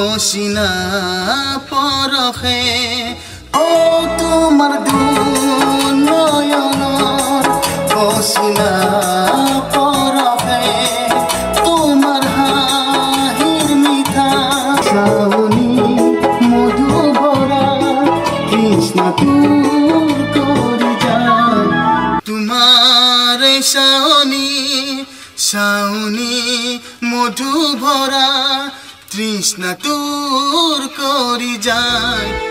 অচিনা পৰশে ও তোমাৰ দুনয়নৰ অচিনা পৰশে তোমাৰ হাঁহিৰ মিঠা চাৱনি মধু ভৰা কৃষ্ণ তোৰ কৰি যায় তোমাৰ চাৱনি মধু ভৰা তৃষ্ণা তোৰ কৰি যায়